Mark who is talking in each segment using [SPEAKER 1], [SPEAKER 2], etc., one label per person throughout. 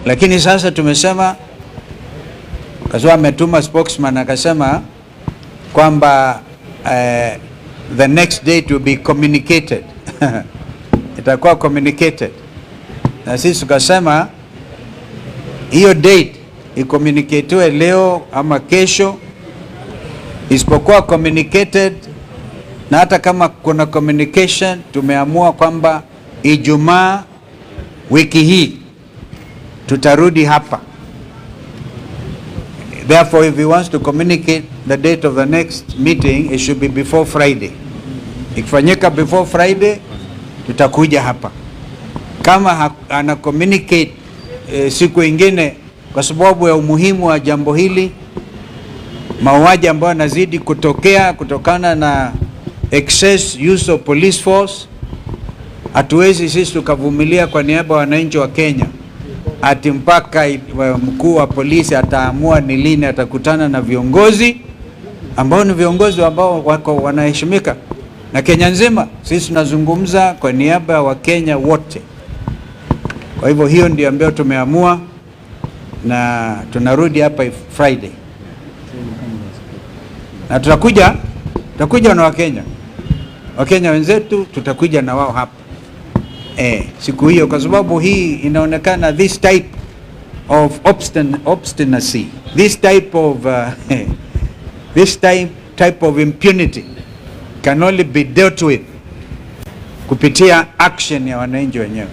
[SPEAKER 1] Lakini sasa tumesema, kwa sababu ametuma spokesman akasema kwamba the next date will be communicated. Itakuwa communicated. Na sisi tukasema hiyo date icommunicatiwe leo ama kesho, isipokuwa communicated. Na hata kama kuna communication, tumeamua kwamba Ijumaa wiki hii tutarudi hapa. Therefore, if he wants to communicate the date of the next meeting, it should be before Friday. Ikifanyika before Friday, tutakuja hapa. Kama ana communicate siku ingine, kwa sababu ya umuhimu wa jambo hili, mauaji ambayo yanazidi kutokea kutokana na excess use of police force, hatuwezi sisi tukavumilia kwa niaba ya wananchi wa Kenya ati mpaka mkuu wa polisi ataamua ni lini atakutana na viongozi ambao ni viongozi ambao wako wanaheshimika na Kenya nzima. Sisi tunazungumza kwa niaba ya Wakenya wote. Kwa hivyo hiyo ndio ambayo tumeamua, na tunarudi hapa Friday. Na tutakuja na Wakenya wenzetu, tutakuja na wao hapa siku hiyo, kwa sababu hii inaonekana this type of obstinacy, this type of impunity can only be dealt with kupitia action ya wananchi wenyewe.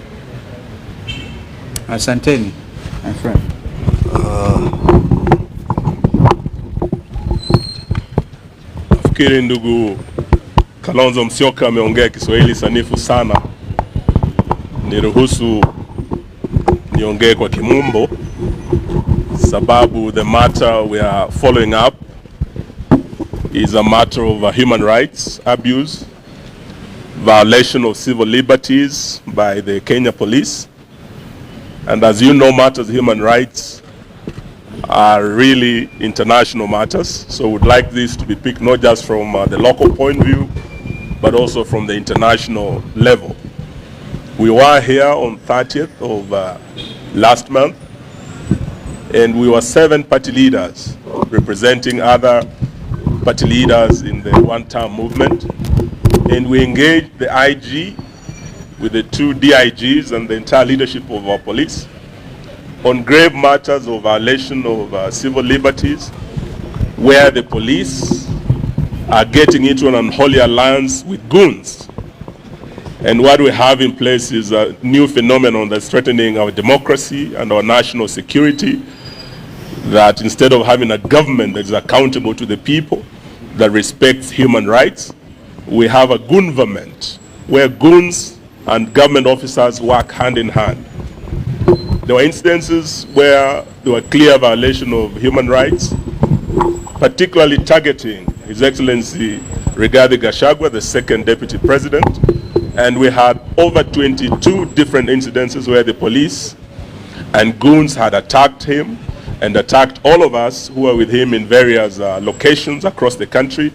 [SPEAKER 1] Asanteni my friend.
[SPEAKER 2] Nafikiri ndugu Kalonzo Musyoka ameongea Kiswahili sanifu sana. Niruhusu niongee kwa Kimombo, sababu the matter we are following up is a matter of human rights abuse, violation of civil liberties by the Kenya police. And as you know, matters of human rights are really international matters. So we'd like this to be picked not just from the local point of view, but also from the international level. We were here on 30th of last month, and we were 7 party leaders representing other party leaders in the one-term movement. And we engaged the IG with the 2 DIGs and the entire leadership of our police on grave matters of violation of civil liberties, where the police are getting into an unholy alliance with goons. And what we have in place is a new phenomenon that's threatening our democracy and our national security, that instead of having a government that is accountable to the people, that respects human rights, we have a goon government, where goons and government officers work hand in hand. There were instances where there were clear violation of human rights, particularly targeting His Excellency Rigathi Gachagua, the second deputy president. And we had over 22 different incidences where the police and goons had attacked him and attacked all of us who were with him in various locations across the country.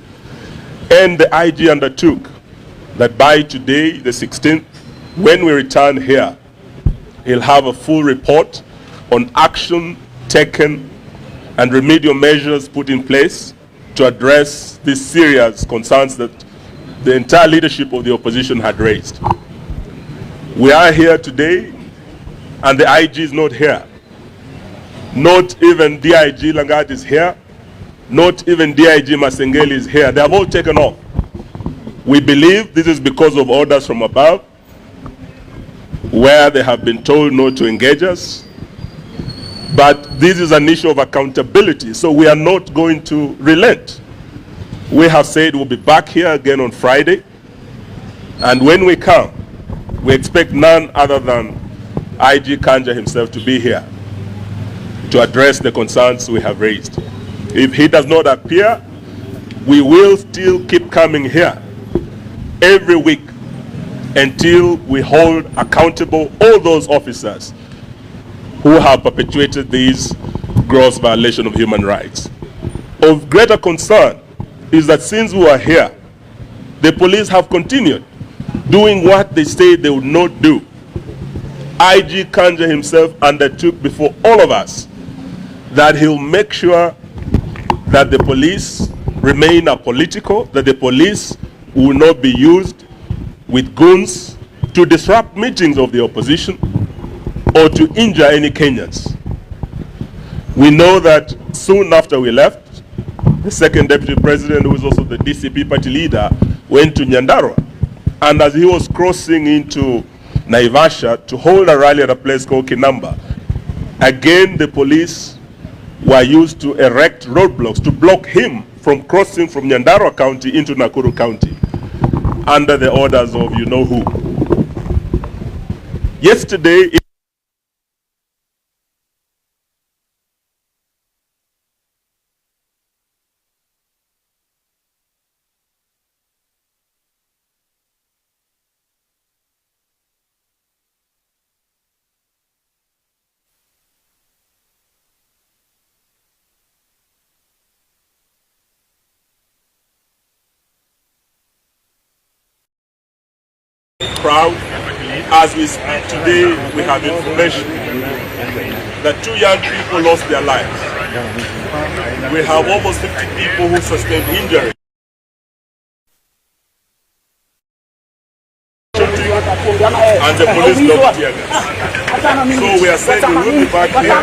[SPEAKER 2] And the IG undertook that by today, the 16th, when we return here, he'll have a full report on action taken and remedial measures put in place to address these serious concerns that the entire leadership of the opposition had raised. We are here today, and the IG is not here. Not even DIG Langat is here. Not even DIG Masengeli is here. They have all taken off. We believe this is because of orders from above, where they have been told not to engage us. But this is an issue of accountability, so we are not going to relent. We have said we'll be back here again on Friday, and when we come, we expect none other than IG Kanja himself to be here to address the concerns we have raised. If he does not appear, we will still keep coming here every week until we hold accountable all those officers who have perpetuated these gross violations of human rights. Of greater concern is that since we are here, the police have continued doing what they say they would not do. IG Kanja himself undertook before all of us that he'll make sure that the police remain apolitical, that the police will not be used with goons to disrupt meetings of the opposition or to injure any Kenyans. We know that soon after we left, the second deputy president, who is also the DCP party leader, went to Nyandarua. And as he was crossing into Naivasha to hold a rally at a place called Kinamba, again the police were used to erect roadblocks to block him from crossing from Nyandarua County into Nakuru County under the orders of you know who. Yesterday, proud. As we speak today, we have information that 2 young people lost their lives. We have almost 50 people who sustained injury. And the police locked tear gas. So we are saying we will be back here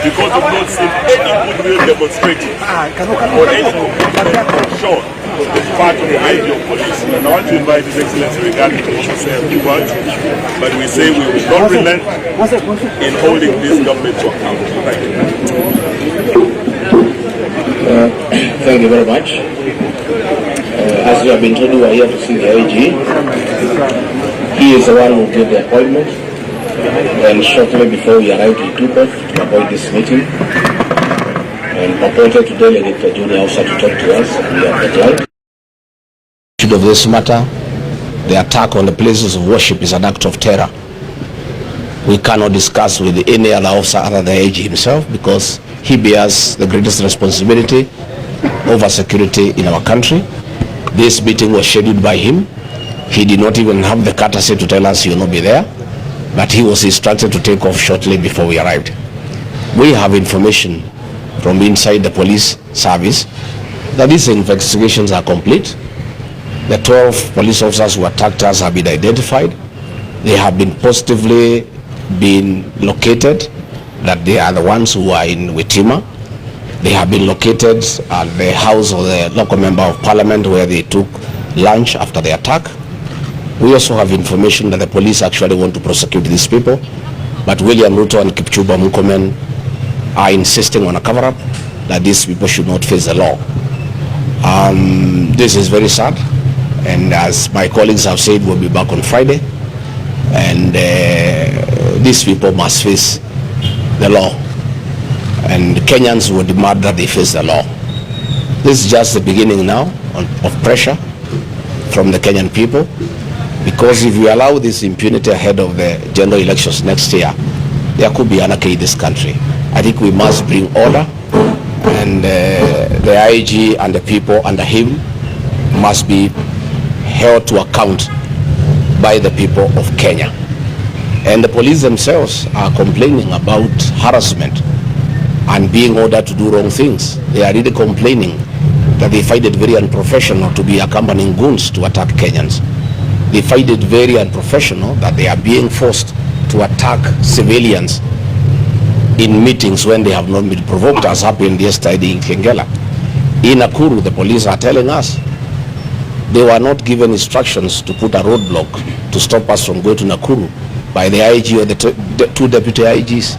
[SPEAKER 2] because we've not seen any goodwill demonstrated or any commitment shown as part of the IG of police. And I want to invite His Excellency Rigathi to also say a few words, but we say we will not relent in holding this government to account. Thank you.
[SPEAKER 3] Thank you very much. As you have been told, we are here to see the IG. He is the one who gave the appointment, and shortly before we arrived, he took off to avoid this meeting and appointed to delegate the junior officer to talk to us. We have declined. Of this matter, the attack on the places of worship is an act of terror. We cannot discuss with any other officer other than the IG himself, because he bears the greatest responsibility over security in our country. This meeting was scheduled by him. He did not even have the courtesy to tell us he will not be there, but he was instructed to take off shortly before we arrived. We have information from inside the police service that these investigations are complete. The 12 police officers who attacked us have been identified. They have been positively been located, that they are the ones who are in Witima. They have been located at the house of the local member of parliament where they took lunch after the attack. We also have information that the police actually want to prosecute these people, but William Ruto and Kipchumba Murkomen are insisting on a cover-up, that these people should not face the law. This is very sad, and as my colleagues have said, we'll be back on Friday, and these people must face the law, and Kenyans will demand that they face the law. This is just the beginning now of pressure from the Kenyan people, because if we allow this impunity ahead of the general elections next year, there could be anarchy in this country. I think we must bring order, and the IG and the people under him must be held to account by the people of Kenya. And the police themselves are complaining about harassment and being ordered to do wrong things. They are really complaining that they find it very unprofessional to be accompanying goons to attack Kenyans. They find it very unprofessional that they are being forced to attack civilians in meetings when they have not been provoked, as happened yesterday in Kengela. In Nakuru, the police are telling us they were not given instructions to put a roadblock to stop us from going to Nakuru by the IG or the two deputy IGs.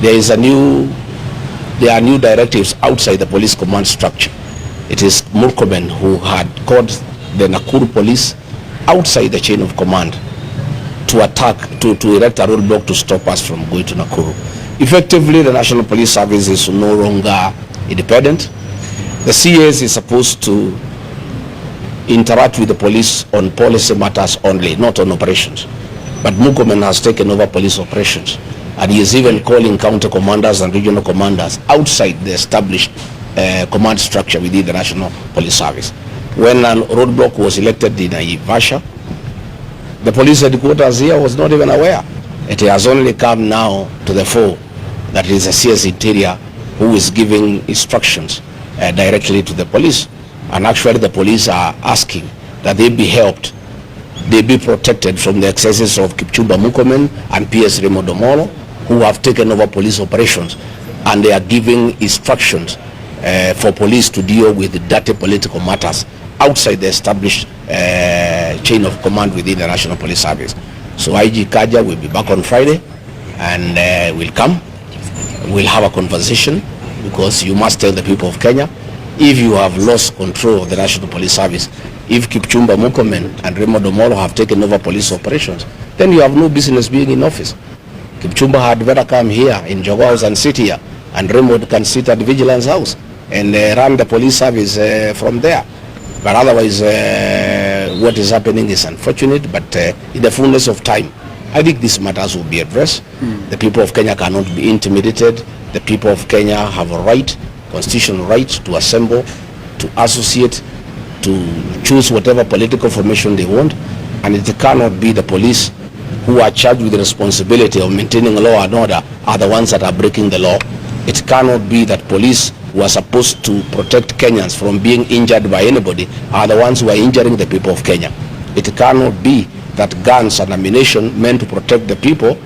[SPEAKER 3] There are new directives outside the police command structure. It is Murkomen who had called the Nakuru police outside the chain of command to attack, to erect a roadblock to stop us from going to Nakuru. Effectively, the National Police Service is no longer independent. The CS is supposed to interact with the police on policy matters only, not on operations. But Murkomen has taken over police operations, and he is even calling counter commanders and regional commanders outside the established command structure within the National Police Service. When a roadblock was elected in Naivasha, the police headquarters here was not even aware.
[SPEAKER 4] It has only come now to the fore that it is a CS Interior who is giving instructions directly to the police. And actually the police are asking that they be helped, they be protected from the excesses of Kipchumba Murkomen and PS Raymond Omolo, who have taken over police operations, and they are giving instructions for police to deal with the dirty political matters outside the established chain of command within the National Police Service. So IG Kaja will be back on Friday, and will come. We'll have a conversation, because you must tell the people of Kenya, if you have lost control of the National Police Service, if Kipchumba Murkomen and Raymond Omolo have taken over police operations, then you have no business being in office. Kipchumba had better come here in Jogoo House and sit here, and Raymond can sit at the Vigilance House and run the police service from there. But otherwise, what is happening is unfortunate, but in the fullness of time, I think these matters will be addressed. The people of Kenya cannot be intimidated. The people of Kenya have a right, constitutional right, to assemble, to associate, to choose whatever political formation they want, and it cannot be the police who are charged with the responsibility of maintaining law and order are the ones that are breaking the law. It cannot be that police who are supposed to protect Kenyans from being injured by anybody are the ones who are injuring the people of Kenya. It cannot be that guns and ammunition meant to protect the people,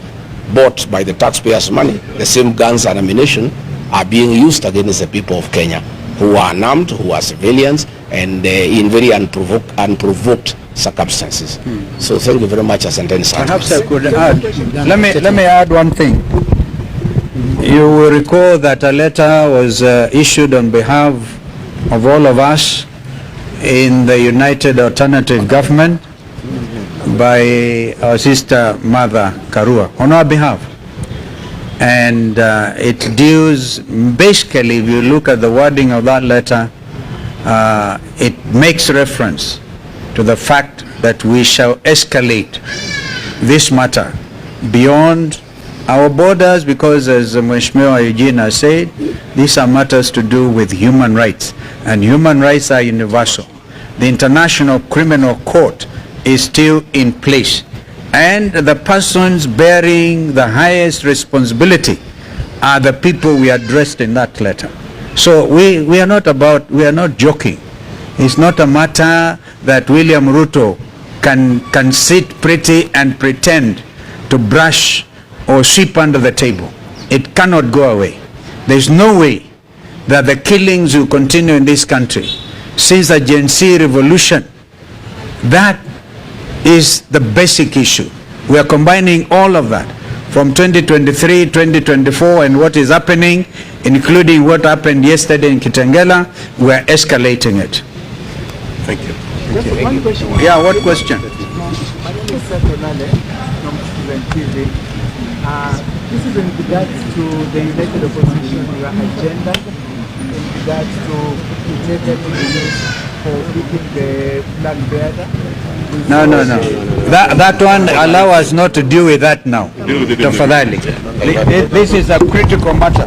[SPEAKER 4] bought by the taxpayers' money, the same guns and ammunition are being used against the people of Kenya, who are unarmed, who are civilians, and in very unprovoked circumstances. So thank you very much, Asanteni sana.
[SPEAKER 1] Perhaps I could add, let me add one thing. You will recall that a letter was issued on behalf of all of us in the United Alternative Government by our sister Mother Karua on our behalf, and it deals basically, if you look at the wording of that letter, it makes reference to the fact that we shall escalate this matter beyond our borders, because as Mheshimiwa Eugene has said, these are matters to do with human rights, and human rights are universal. The International Criminal Court is still in place, and the persons bearing the highest responsibility are the people we addressed in that letter. So we are not joking. It's not a matter that William Ruto can sit pretty and pretend to brush or sweep under the table. It cannot go away. There's no way that the killings will continue in this country since the Gen Z revolution. That is the basic issue. We are combining all of that from 2023, 2024, and what is happening, including what happened yesterday in Kitengela. We are escalating it.
[SPEAKER 2] Thank you.
[SPEAKER 5] Just one question.
[SPEAKER 1] Yeah, what question?
[SPEAKER 5] My name is Seth Onale from Citizen TV. This is in regards to the United Opposition agenda, in regards to United Nations for beating the flag bearer.
[SPEAKER 1] No. That one, allow us not to deal with that now. Tafadhali. This is a critical matter.